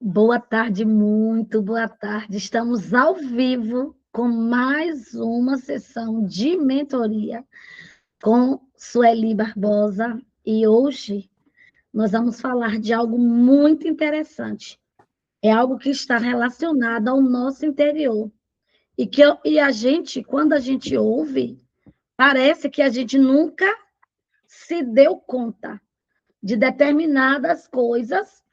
Boa tarde, muito boa tarde. Estamos ao vivo com mais uma sessão de mentoria com Sueli Barbosa e hoje nós vamos falar de algo muito interessante. É algo que está relacionado ao nosso interior e a gente, quando a gente ouve, parece que a gente nunca se deu conta de determinadas coisas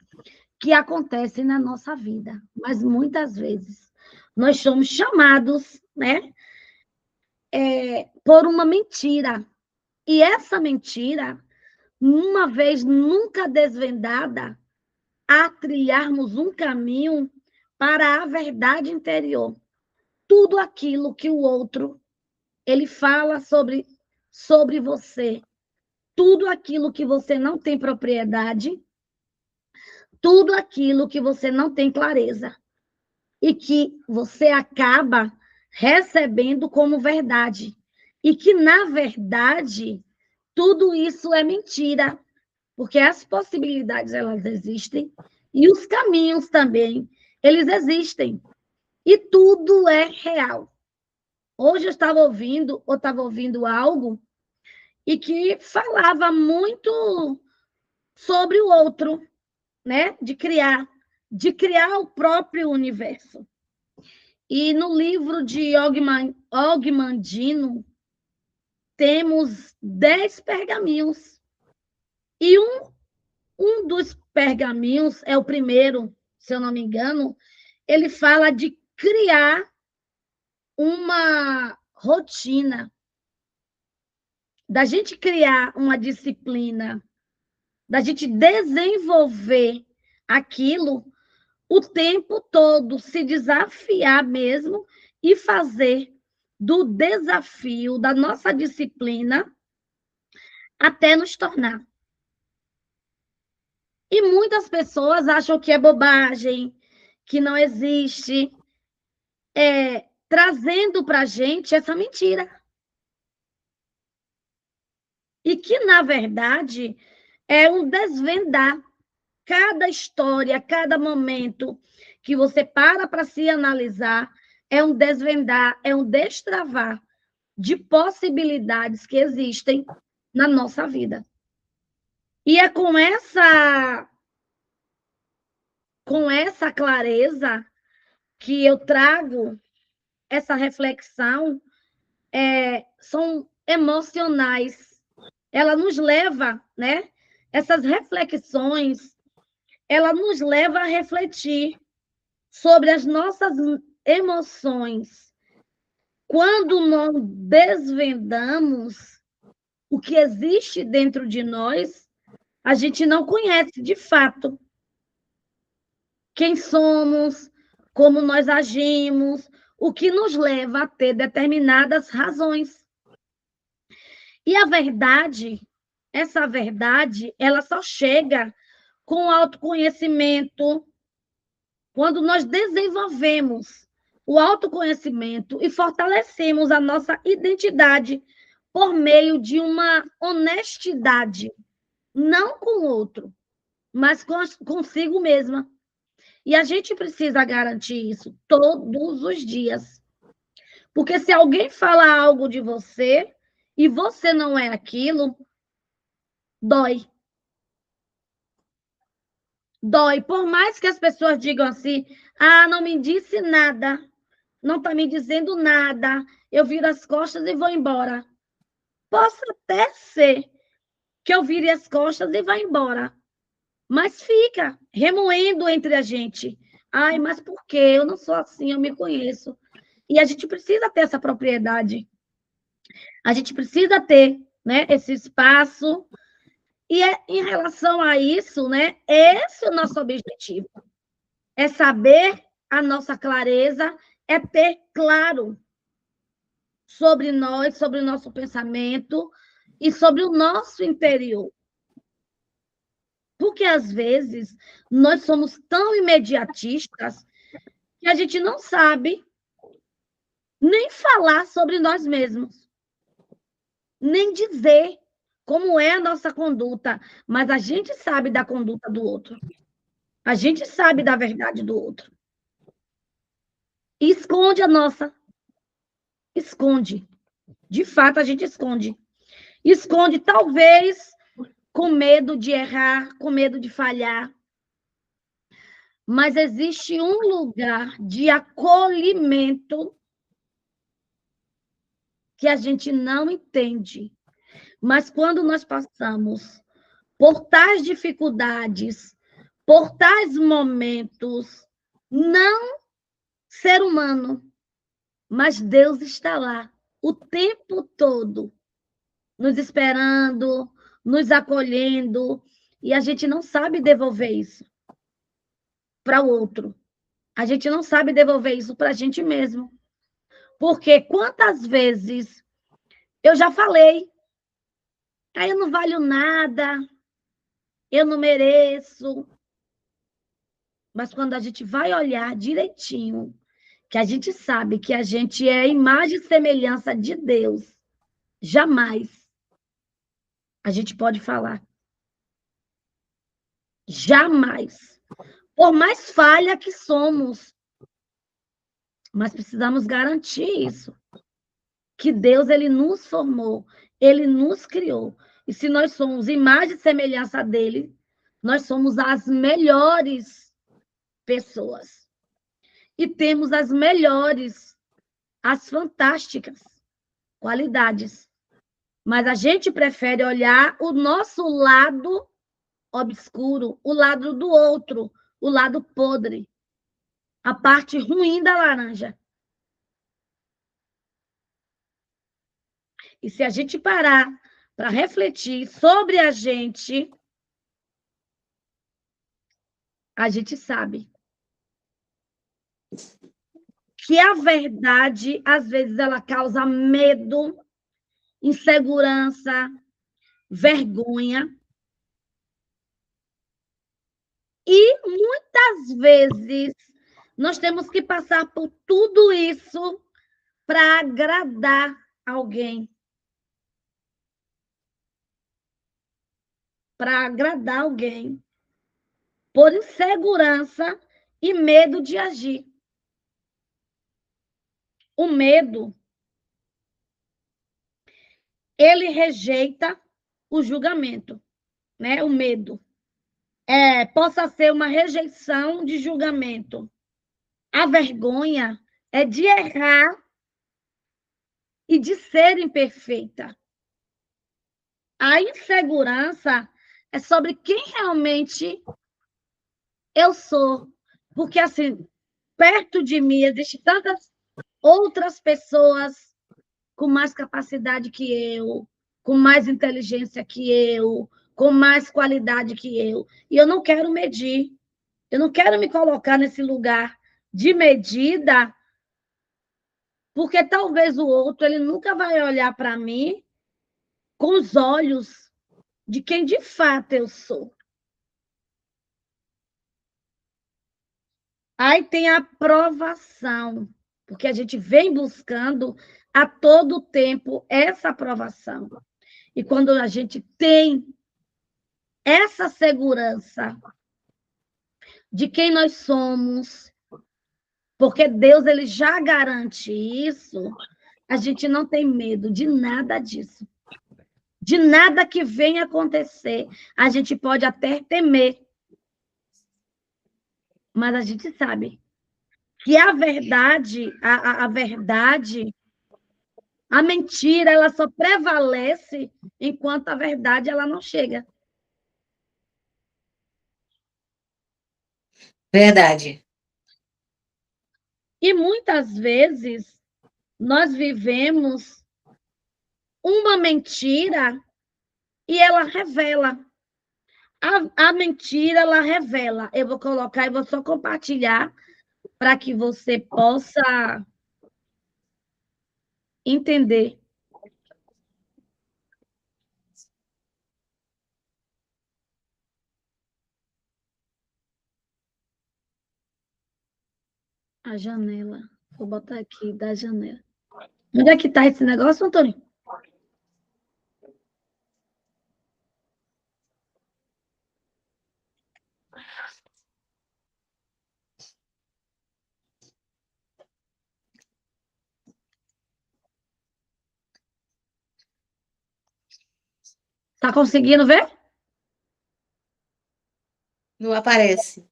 que acontecem na nossa vida, mas muitas vezes nós somos chamados, né, por uma mentira. E essa mentira, uma vez nunca desvendada, a trilharmos um caminho para a verdade interior. Tudo aquilo que o outro ele fala sobre você, tudo aquilo que você não tem propriedade, tudo aquilo que você não tem clareza. E que você acaba recebendo como verdade. E que, na verdade, tudo isso é mentira, porque as possibilidades elas existem e os caminhos também, eles existem. E tudo é real. Hoje eu estava ouvindo algo e que falava muito sobre o outro, né? De criar o próprio universo. E no livro de Ogmandino, temos 10 pergaminhos. E um dos pergaminhos, é o primeiro, se eu não me engano, ele fala de criar uma rotina, da gente criar uma disciplina, da gente desenvolver aquilo o tempo todo, se desafiar mesmo e fazer do desafio, da nossa disciplina, até nos tornar. E muitas pessoas acham que é bobagem, que não existe, trazendo para a gente essa mentira. E que, na verdade, é um desvendar cada história, cada momento que você para se analisar, é um desvendar, é um destravar de possibilidades que existem na nossa vida. E é com essa clareza que eu trago essa reflexão, são emocionais. Ela nos leva, né? Essas reflexões, ela nos leva a refletir sobre as nossas emoções. Quando nós desvendamos o que existe dentro de nós, a gente não conhece de fato quem somos, como nós agimos, o que nos leva a ter determinadas razões. E a verdade, essa verdade, ela só chega com autoconhecimento, quando nós desenvolvemos o autoconhecimento e fortalecemos a nossa identidade por meio de uma honestidade, não com o outro, mas consigo mesma. E a gente precisa garantir isso todos os dias. Porque se alguém fala algo de você e você não é aquilo, dói. Dói. Por mais que as pessoas digam assim, não me disse nada, não está me dizendo nada, eu viro as costas e vou embora. Posso até ser que eu vire as costas e vá embora, mas fica remoendo entre a gente. Ai, mas por quê? Eu não sou assim, eu me conheço. E a gente precisa ter essa propriedade. A gente precisa ter, né, esse espaço. E em relação a isso, né, esse é o nosso objetivo. É saber a nossa clareza, é ter claro sobre nós, sobre o nosso pensamento e sobre o nosso interior. Porque, às vezes, nós somos tão imediatistas que a gente não sabe nem falar sobre nós mesmos, nem dizer como é a nossa conduta, mas a gente sabe da conduta do outro. A gente sabe da verdade do outro. E esconde a nossa. Esconde. De fato, a gente esconde. Esconde, talvez, com medo de errar, com medo de falhar. Mas existe um lugar de acolhimento que a gente não entende. Mas quando nós passamos por tais dificuldades, por tais momentos, não ser humano, mas Deus está lá o tempo todo, nos esperando, nos acolhendo, e a gente não sabe devolver isso para o outro. A gente não sabe devolver isso para a gente mesmo. Porque quantas vezes eu já falei, aí eu não valho nada, eu não mereço. Mas quando a gente vai olhar direitinho, que a gente sabe que a gente é imagem e semelhança de Deus, jamais a gente pode falar. Jamais. Por mais falha que somos, mas precisamos garantir isso, que Deus ele nos formou, ele nos criou. E se nós somos imagem e semelhança dele, nós somos as melhores pessoas. E temos as melhores, as fantásticas qualidades. Mas a gente prefere olhar o nosso lado obscuro, o lado do outro, o lado podre, a parte ruim da laranja. E se a gente parar para refletir sobre a gente sabe que a verdade, às vezes, ela causa medo, insegurança, vergonha. E muitas vezes nós temos que passar por tudo isso para agradar alguém. Para agradar alguém. Por insegurança e medo de agir. O medo, ele rejeita o julgamento, né? O medo. Possa ser uma rejeição de julgamento. A vergonha é de errar e de ser imperfeita. A insegurança é sobre quem realmente eu sou. Porque, assim, perto de mim existem tantas outras pessoas com mais capacidade que eu, com mais inteligência que eu, com mais qualidade que eu. E eu não quero medir. Eu não quero me colocar nesse lugar de medida, porque talvez o outro ele nunca vai olhar para mim com os olhos de quem de fato eu sou. Aí tem a aprovação, porque a gente vem buscando a todo tempo essa aprovação. E quando a gente tem essa segurança de quem nós somos, porque Deus ele já garante isso, a gente não tem medo de nada disso. De nada que venha acontecer. A gente pode até temer, mas a gente sabe que a verdade, a verdade, a mentira, ela só prevalece enquanto a verdade ela não chega. Verdade. E muitas vezes nós vivemos uma mentira e ela revela. A mentira, ela revela. Eu vou colocar e vou só compartilhar para que você possa entender. A janela. Vou botar aqui da janela. Onde é que está esse negócio, Antônio? Tá conseguindo ver? Não aparece.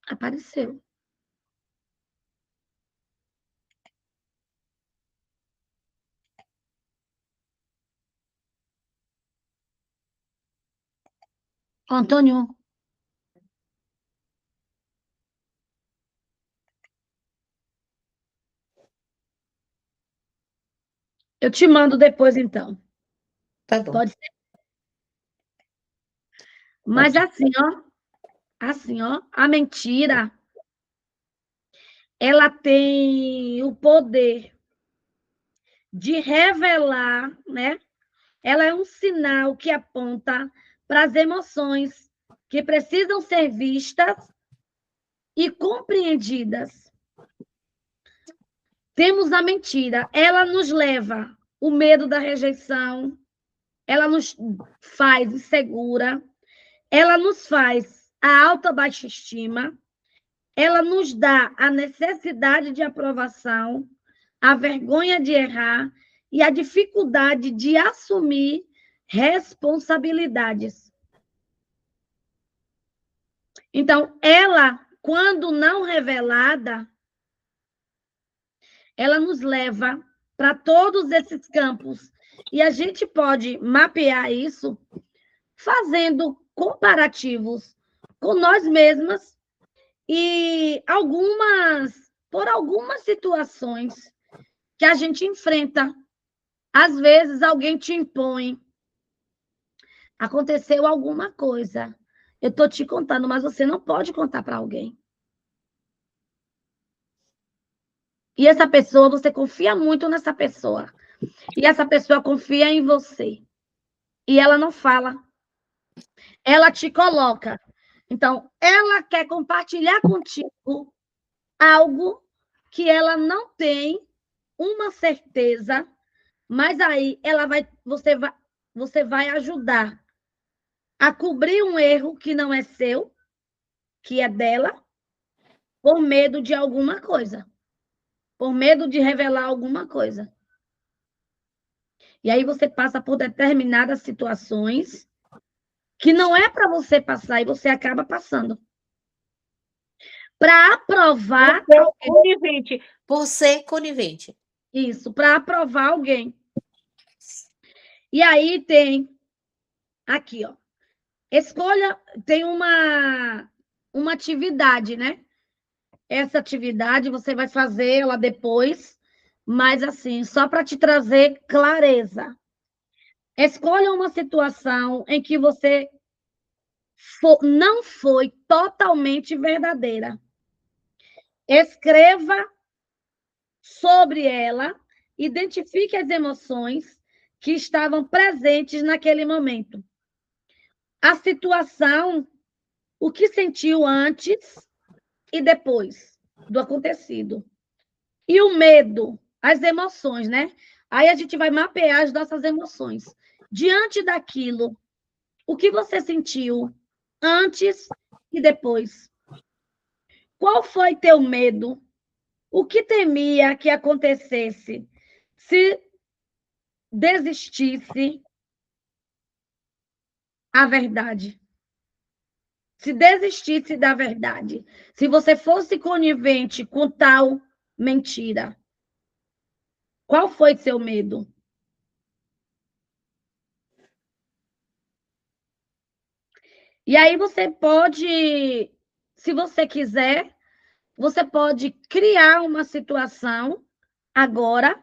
Apareceu. Antônio, eu te mando depois, então. Tá bom. Pode ser? Mas assim, ó, a mentira, ela tem o poder de revelar, né? Ela é um sinal que aponta para as emoções que precisam ser vistas e compreendidas. Temos a mentira, ela nos leva o medo da rejeição, ela nos faz insegura, ela nos faz a alta baixa estima, ela nos dá a necessidade de aprovação, a vergonha de errar e a dificuldade de assumir responsabilidades. Então, ela, quando não revelada, ela nos leva para todos esses campos. E a gente pode mapear isso fazendo comparativos com nós mesmas e por algumas situações que a gente enfrenta. Às vezes alguém te impõe, aconteceu alguma coisa. Eu estou te contando, mas você não pode contar para alguém. E essa pessoa, você confia muito nessa pessoa. E essa pessoa confia em você. E ela não fala. Ela te coloca. Então, ela quer compartilhar contigo algo que ela não tem uma certeza, mas aí você vai ajudar a cobrir um erro que não é seu, que é dela, por medo de alguma coisa, por medo de revelar alguma coisa. E aí você passa por determinadas situações que não é para você passar e você acaba passando. Para aprovar Conivente. Por ser conivente. isso, para aprovar alguém. E aí tem aqui, ó. Escolha, tem uma atividade, né? Essa atividade você vai fazer ela depois, mas assim, só para te trazer clareza. Escolha uma situação em que você não foi totalmente verdadeira. Escreva sobre ela, identifique as emoções que estavam presentes naquele momento. A situação, o que sentiu antes e depois do acontecido. E o medo, as emoções, né? Aí a gente vai mapear as nossas emoções. Diante daquilo, o que você sentiu antes e depois? Qual foi teu medo? O que temia que acontecesse se desistisse a verdade? Se desistisse da verdade, se você fosse conivente com tal mentira, qual foi seu medo? E aí você pode, se você quiser, você pode criar uma situação agora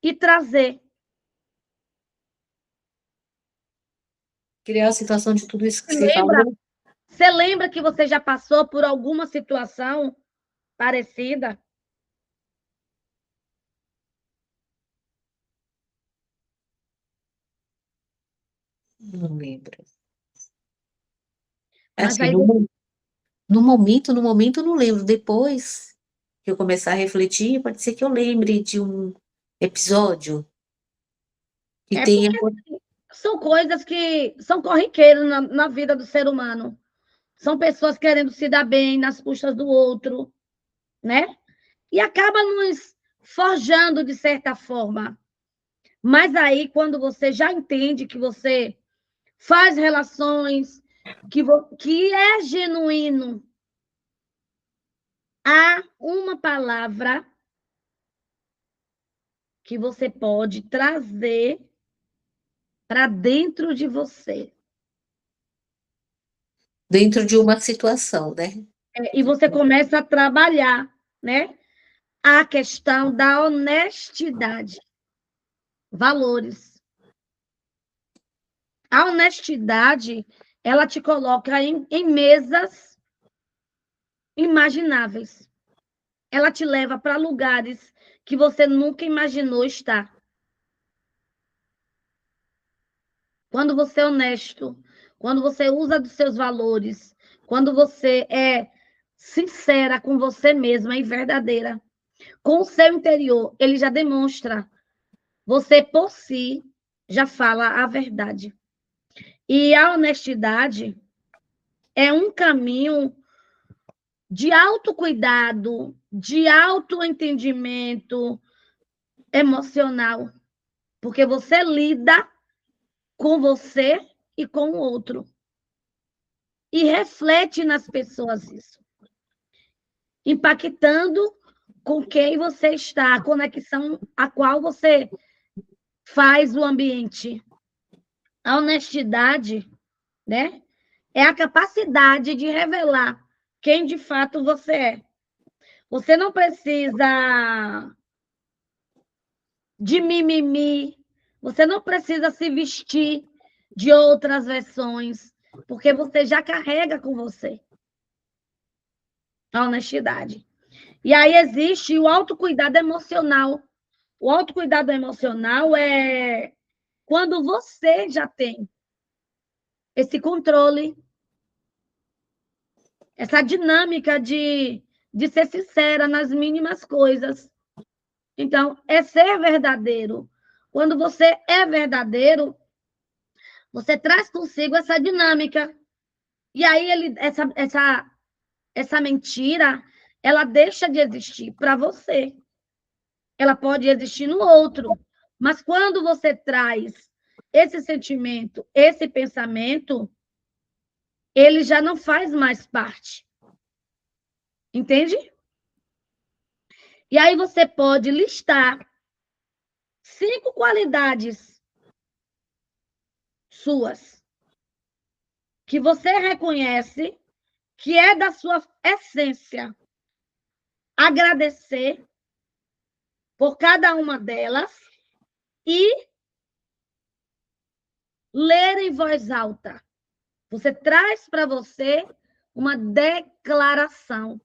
e trazer. Criar a situação de tudo isso que você falou. Você lembra que você já passou por alguma situação parecida? Não lembro. Mas Assim, aí no momento, eu não lembro. Depois que eu começar a refletir, pode ser que eu lembre de um episódio que é tenha. porque são coisas que são corriqueiras na vida do ser humano. São pessoas querendo se dar bem nas custas do outro, né? E acaba nos forjando de certa forma. Mas aí, quando você já entende que você faz relações, que é genuíno, há uma palavra que você pode trazer para dentro de você. Dentro de uma situação, né? E você começa a trabalhar, né? A questão da honestidade. Valores. A honestidade, ela te coloca em mesas imagináveis. Ela te leva para lugares que você nunca imaginou estar. Quando você é honesto, quando você usa dos seus valores, quando você é sincera com você mesma e verdadeira, com o seu interior, ele já demonstra. Você, por si, já fala a verdade. E a honestidade é um caminho de autocuidado, de autoentendimento emocional, porque você lida com você e com o outro. E reflete nas pessoas isso. Impactando com quem você está, a conexão a qual você faz o ambiente. A honestidade, né? É a capacidade de revelar quem de fato você é. Você não precisa de mimimi, você não precisa se vestir de outras versões, porque você já carrega com você a honestidade. E aí existe o autocuidado emocional. O autocuidado emocional é quando você já tem esse controle, essa dinâmica de ser sincera nas mínimas coisas. Então, é ser verdadeiro. Quando você é verdadeiro, você traz consigo essa dinâmica. E aí, essa mentira, ela deixa de existir para você. Ela pode existir no outro. Mas quando você traz esse sentimento, esse pensamento, ele já não faz mais parte. Entende? E aí você pode listar 5 qualidades suas que você reconhece que é da sua essência. Agradecer por cada uma delas e ler em voz alta. Você traz para você uma declaração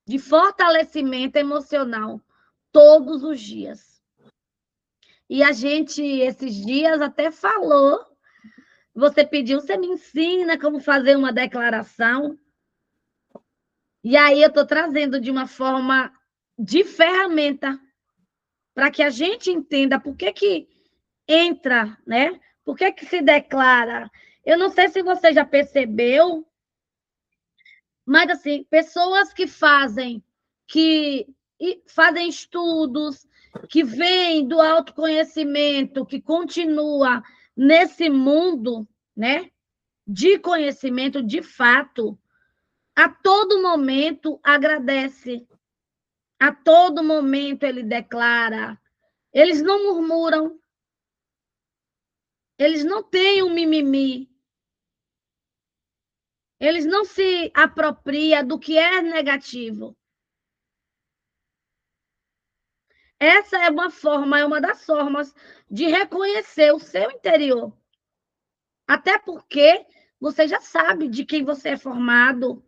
de fortalecimento emocional todos os dias. E a gente, esses dias, até falou, você pediu, você me ensina como fazer uma declaração. E aí eu estou trazendo de uma forma de ferramenta para que a gente entenda por que entra, né? Por que se declara? Eu não sei se você já percebeu, mas assim, pessoas que fazem estudos, que vêm do autoconhecimento, que continua nesse mundo, né, de conhecimento de fato, a todo momento agradece, a todo momento ele declara, eles não murmuram, eles não têm um mimimi, eles não se apropriam do que é negativo. Essa é uma das formas de reconhecer o seu interior. Até porque você já sabe de quem você é formado.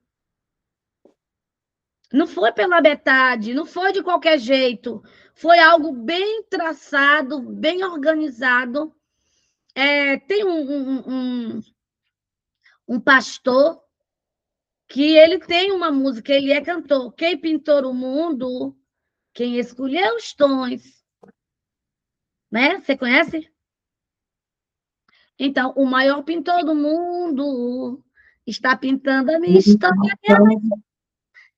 Não foi pela metade, não foi de qualquer jeito. Foi algo bem traçado, bem organizado. Tem um pastor que ele tem uma música, ele é cantor. Quem pintou o mundo, quem escolheu os tons. Né? Você conhece? Então, o maior pintor do mundo está pintando a minha história.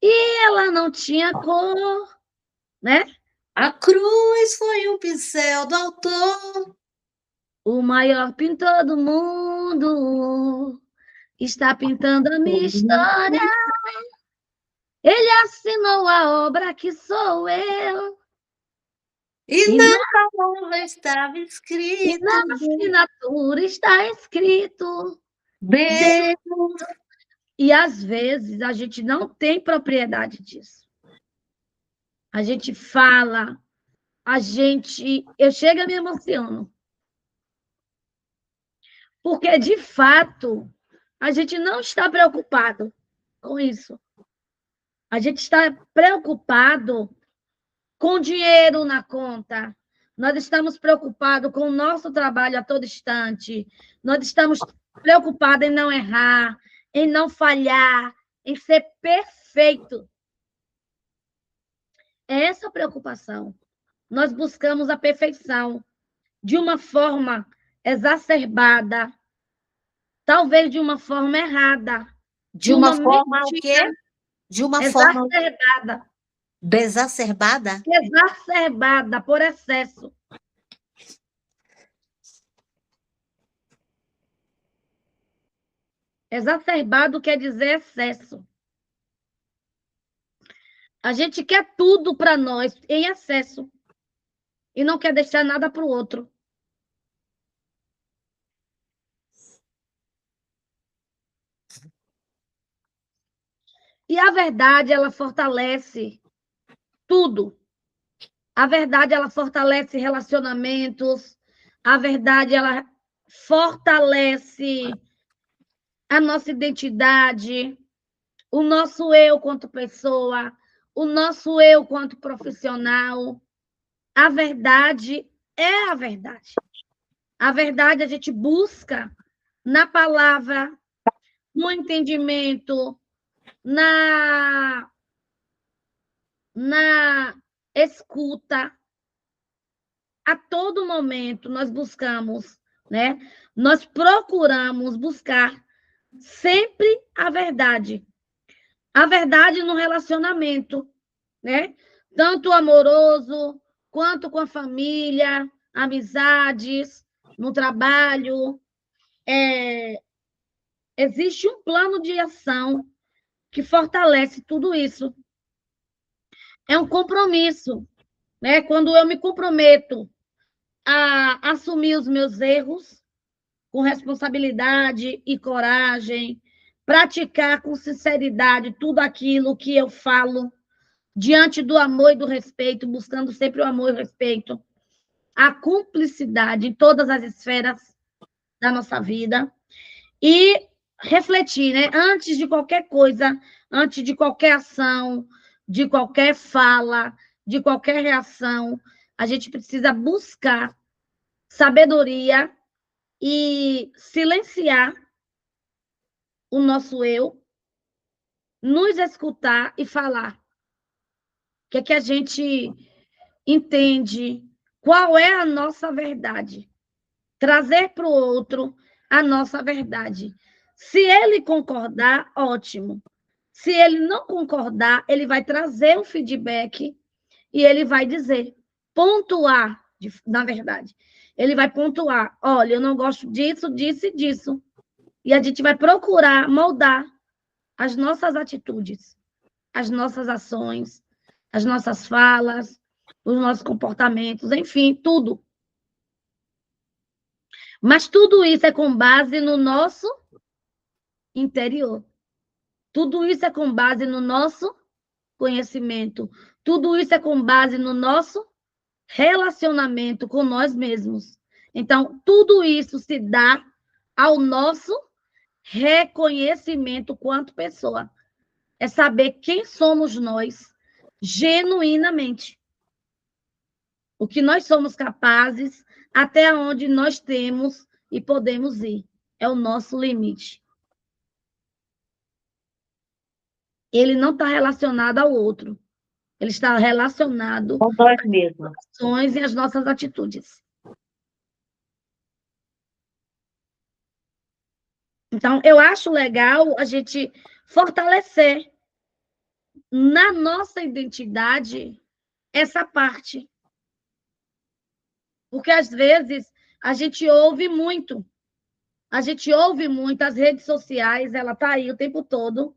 E ela não tinha cor, né? A cruz foi um pincel do autor. O maior pintor do mundo está pintando a minha história. Ele assinou a obra que sou eu. E E na na, palavra estava e na escrito assinatura está escrito Deus. Deus. E às vezes a gente não tem propriedade disso. A gente fala, eu chego e me emociono. Porque, de fato, a gente não está preocupado com isso. A gente está preocupado com dinheiro na conta. Nós estamos preocupados com o nosso trabalho a todo instante. Nós estamos preocupados em não errar, em não falhar, em ser perfeito. É essa preocupação. Nós buscamos a perfeição de uma forma exacerbada, talvez de uma forma errada, De de uma uma forma o quê? mentira De uma forma exacerbada, desacerbada? exacerbada por excesso. Exacerbado quer dizer excesso. A gente quer tudo para nós em excesso e não quer deixar nada para o outro. E a verdade, ela fortalece tudo. A verdade, ela fortalece relacionamentos. A verdade, ela fortalece a nossa identidade, o nosso eu quanto pessoa, o nosso eu quanto profissional. A verdade é a verdade. A verdade a gente busca na palavra, no entendimento, na escuta. A todo momento nós buscamos, né? Nós procuramos buscar sempre a verdade. A verdade no relacionamento, né? Tanto amoroso, quanto com a família, amizades, no trabalho. Existe um plano de ação que fortalece tudo isso. É um compromisso, né? Quando eu me comprometo a assumir os meus erros com responsabilidade e coragem, praticar com sinceridade tudo aquilo que eu falo, diante do amor e do respeito, buscando sempre o amor e o respeito, a cumplicidade em todas as esferas da nossa vida e refletir, né? Antes de qualquer coisa, antes de qualquer ação, de qualquer fala, de qualquer reação, a gente precisa buscar sabedoria e silenciar o nosso eu, nos escutar e falar. O que é que a gente entende? Qual é a nossa verdade? Trazer para o outro a nossa verdade. Se ele concordar, ótimo. Se ele não concordar, ele vai trazer um feedback e ele vai dizer, pontuar, na verdade. Ele vai pontuar, olha, eu não gosto disso, disso e disso. E a gente vai procurar moldar as nossas atitudes, as nossas ações, as nossas falas, os nossos comportamentos, enfim, tudo. Mas tudo isso é com base no nosso interior. Tudo isso é com base no nosso conhecimento. Tudo isso é com base no nosso relacionamento com nós mesmos. Então, tudo isso se dá ao nosso reconhecimento quanto pessoa. É saber quem somos nós genuinamente. O que nós somos capazes, até onde nós temos e podemos ir. É o nosso limite. Ele não está relacionado ao outro. Ele está relacionado Com nós mesmos. às ações e às nossas atitudes. Então, eu acho legal a gente fortalecer na nossa identidade essa parte. Porque, às vezes, a gente ouve muito. A gente ouve muito as redes sociais, ela está aí o tempo todo,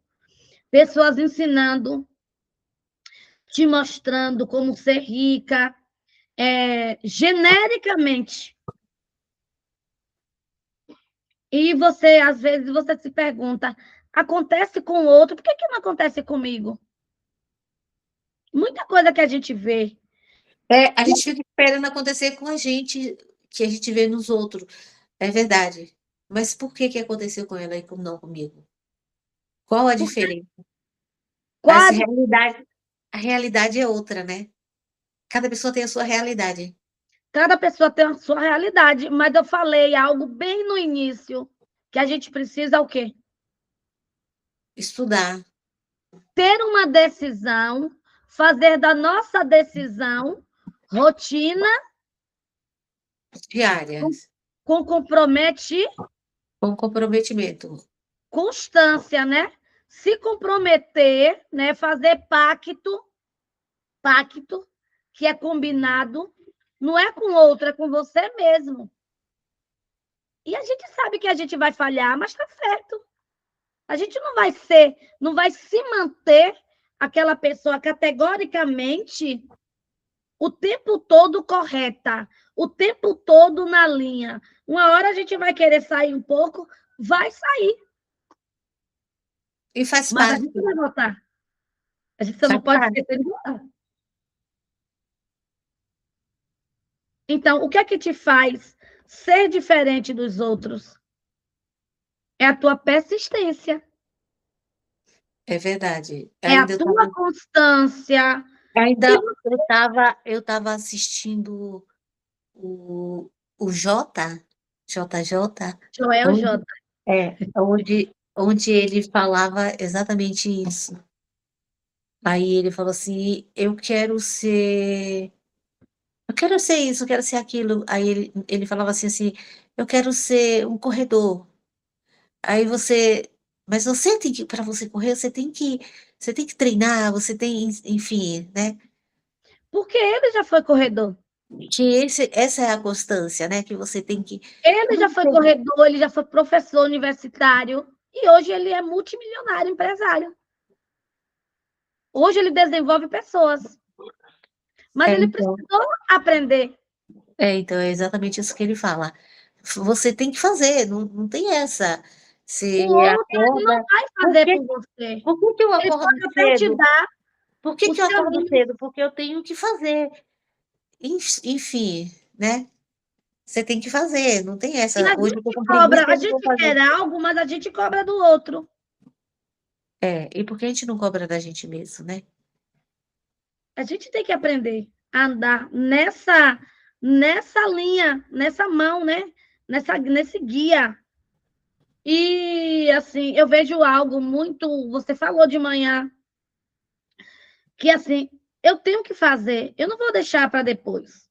pessoas ensinando, te mostrando como ser rica, genericamente. E você, às vezes, você se pergunta, acontece com o outro, por que não acontece comigo? Muita coisa que a gente vê. A gente fica esperando acontecer com a gente, que a gente vê nos outros. É verdade. Mas por que aconteceu com ela e não comigo? Qual a diferença? As Quase realidade a realidade é outra, né. Cada pessoa tem a sua realidade. cada pessoa tem a sua realidade, mas eu falei algo bem no início, que a gente precisa o quê? Estudar, Ter uma decisão, fazer da nossa decisão rotina diárias, com com comprometimento. constância, né? Se comprometer, né? Fazer pacto, que é combinado, não é com outro, é com você mesmo. E a gente sabe que a gente vai falhar, mas tá certo. A gente não vai se manter aquela pessoa categoricamente o tempo todo correta, o tempo todo na linha. Uma hora a gente vai querer sair um pouco, vai sair, E faz mas a parte, gente vai voltar. A gente só não faz pode parte. esquecer de voltar. Então, o que é que te faz ser diferente dos outros? É a tua persistência, É verdade. é a Ainda eu tua estava constância. E ainda eu estava assistindo o Jota, JJ, Joel onde J. onde ele falava exatamente isso. Aí ele falou assim: eu quero ser isso, eu quero ser aquilo". Aí ele falava assim: "Eu quero ser um corredor". Aí você mas você tem que para você correr, você tem que treinar, você tem enfim, né, Porque ele já foi corredor. que essa é a constância, né, que você tem que Ele já foi corredor, ele já foi professor universitário e hoje ele é multimilionário, empresário. Hoje ele desenvolve pessoas, mas ele então precisou aprender. então é exatamente isso que ele fala. Você tem que fazer, não tem essa. O Você outro ele não acorda vai por fazer que por você. por que que eu Ele acordo pode até te cedo? dar Por que que os eu acordo caminhos. cedo? Porque eu tenho que fazer. Enfim, né, você tem que fazer, não tem E essa: a "Hoje eu tô gente com cobra, preguiça, a eu não vou gente fazer". quer algo, mas a gente cobra do outro. E por que a gente não cobra da gente mesmo, né? A gente tem que aprender a andar nessa linha, nessa mão, né? Nesse guia. E assim, eu vejo algo muito. Você falou de manhã que assim, eu tenho que fazer, eu não vou deixar para depois.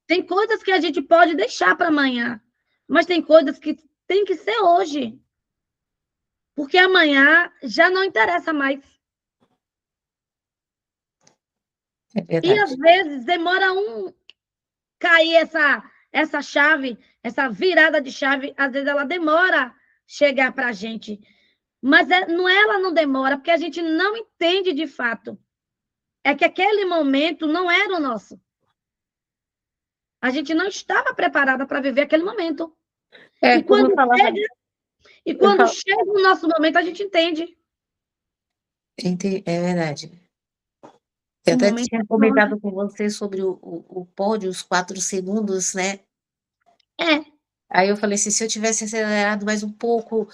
Tem coisas que a gente pode deixar para amanhã, mas tem coisas que tem que ser hoje, porque amanhã já não interessa mais. É E verdade. às vezes demora cair essa chave, essa virada de chave, às vezes ela demora chegar para a gente. Mas não ela não demora, porque a gente não entende de fato. É que aquele momento não era o nosso. A gente não estava preparada para viver aquele momento. É, E como eu falava eu quando falo chega o nosso momento, a gente entende. é verdade. Eu O até momento tinha é hoje. comentado com você sobre o pódio, os 4 segundos, né. É, Aí eu falei assim: "Se eu tivesse acelerado mais um pouco,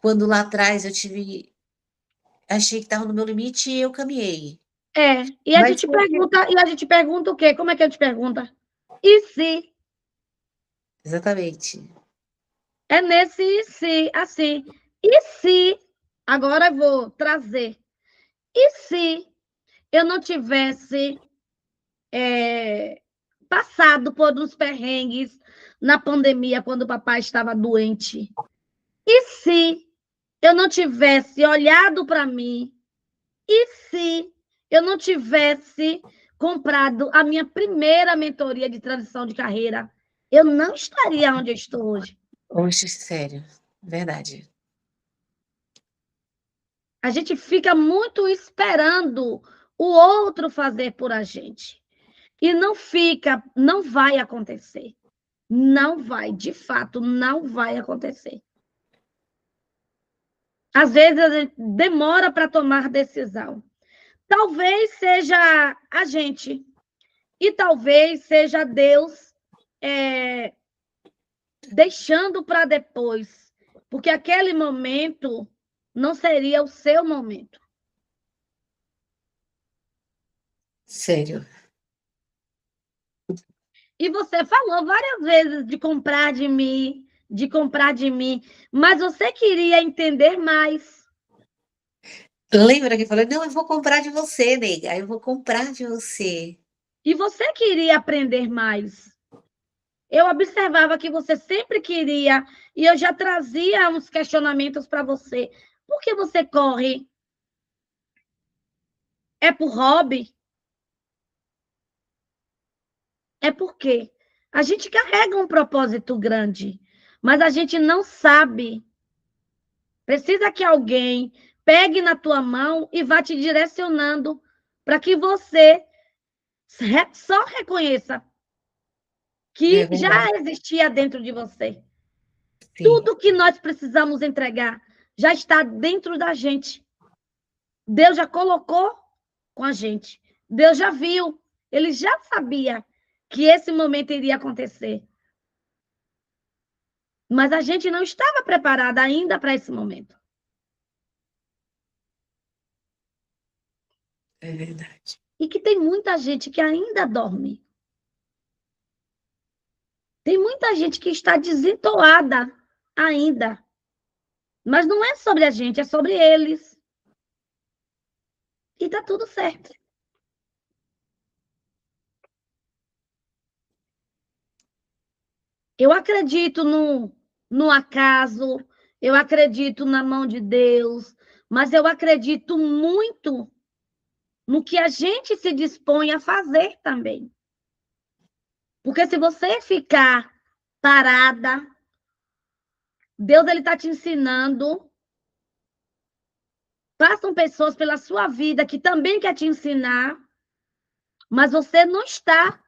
quando lá atrás achei que estava no meu limite e eu caminhei". é. Mas porque E a gente pergunta o quê? Como é que a gente pergunta? E se? exatamente. É nesse e se, assim. E se? Agora eu vou trazer. E se eu não tivesse passado por uns perrengues na pandemia, quando o papai estava doente? E se eu não tivesse olhado para mim? E se eu não tivesse comprado a minha primeira mentoria de transição de carreira, eu não estaria onde eu estou hoje. Oxe, sério, verdade. A gente fica muito esperando o outro fazer por a gente. E não vai acontecer. Não vai, de fato, não vai acontecer. Às vezes a gente demora para tomar decisão. Talvez seja a gente, e talvez seja Deus deixando para depois, porque aquele momento não seria o seu momento. Sério. E você falou várias vezes de comprar de mim, mas você queria entender mais. Lembra que eu falei: "Não, eu vou comprar de você, nega, eu vou comprar de você". E você queria aprender mais. Eu observava que você sempre queria, e eu já trazia uns questionamentos para você. Por que você corre? É por hobby? É porque a gente carrega um propósito grande, mas a gente não sabe. Precisa que alguém pegue na tua mão e vá te direcionando para que você só reconheça É que verdade, já existia dentro de você. sim. Tudo que nós precisamos entregar já está dentro da gente. Deus já colocou com a gente. Deus já viu. Ele já sabia que esse momento iria acontecer. Mas a gente não estava preparada ainda para esse momento. É verdade. E que tem muita gente que ainda dorme. Tem muita gente que está desentoada ainda. Mas não é sobre a gente, é sobre eles. E tá tudo certo. Eu acredito no acaso, eu acredito na mão de Deus, mas eu acredito muito no que a gente se dispõe a fazer também. Porque se você ficar parada, Deus ele está te ensinando. Passam pessoas pela sua vida que também quer te ensinar, mas você não está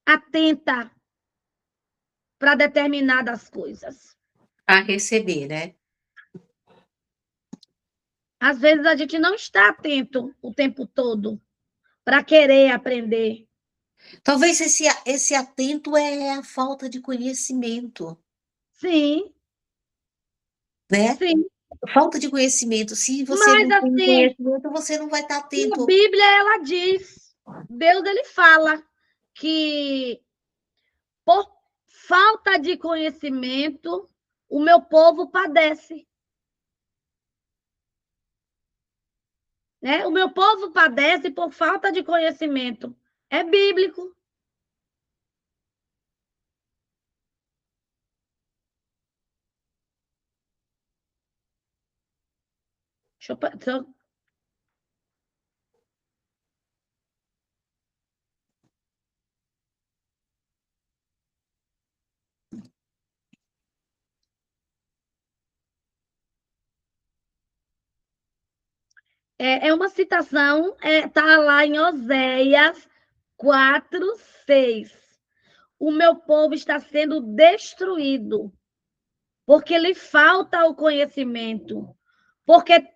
atenta para determinadas coisas. A receber, né. Às vezes a gente não está atento o tempo todo para querer aprender. Talvez esse atento é a falta de conhecimento, Sim, né. sim. Falta de conhecimento, se você Mas não tem assim, conhecimento, você não vai estar na atento. Bíblia ela diz, Deus ele fala que por falta de conhecimento o meu povo padece, né? O meu povo padece por falta de conhecimento. É bíblico. Deixa eu... É uma citação, tá lá em Oséias 4:6. O meu povo está sendo destruído, porque lhe falta o conhecimento, porque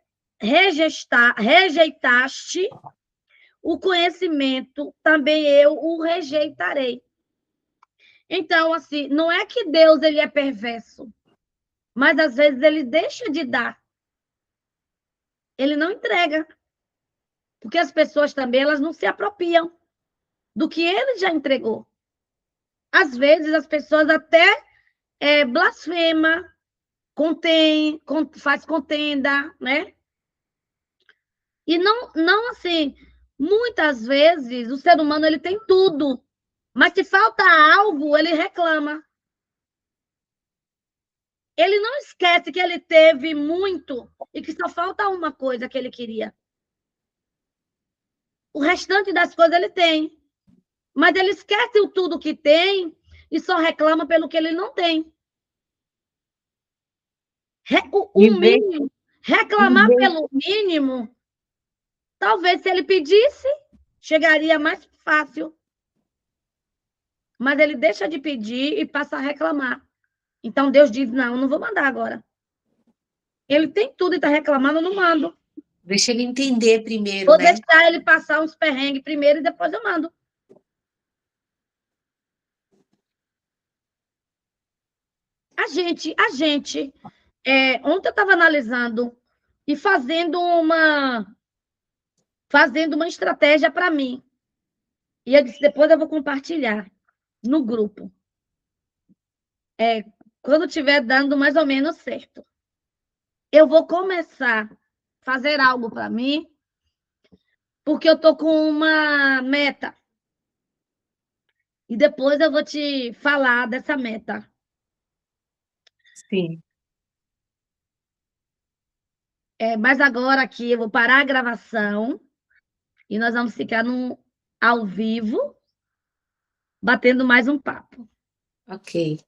rejeitaste o conhecimento, também eu o rejeitarei. Então, assim, não é que Deus ele é perverso, mas às vezes ele deixa de dar, ele não entrega, porque as pessoas também elas não se apropriam do que ele já entregou. Às vezes as pessoas até blasfema, faz contenda, né? E não assim, muitas vezes o ser humano ele tem tudo, mas se falta algo, ele reclama. Ele não esquece que ele teve muito e que só falta uma coisa que ele queria. O restante das coisas ele tem. Mas ele esquece o tudo que tem e só reclama pelo que ele não tem. O mínimo, reclamar pelo mínimo, talvez se ele pedisse, chegaria mais fácil. Mas ele deixa de pedir e passa a reclamar. Então Deus diz: não, não vou mandar agora. Ele tem tudo e está reclamando, eu não mando. Deixa ele entender primeiro, Vou né? deixar ele passar uns perrengues primeiro e depois eu mando. Ontem eu estava analisando e fazendo uma estratégia para mim. E eu disse, depois eu vou compartilhar no grupo. Quando estiver dando mais ou menos certo. Eu vou começar a fazer algo para mim, porque eu estou com uma meta. E depois eu vou te falar dessa meta. Sim. Mas agora aqui eu vou parar a gravação e nós vamos ficar ao vivo, batendo mais um papo. Ok.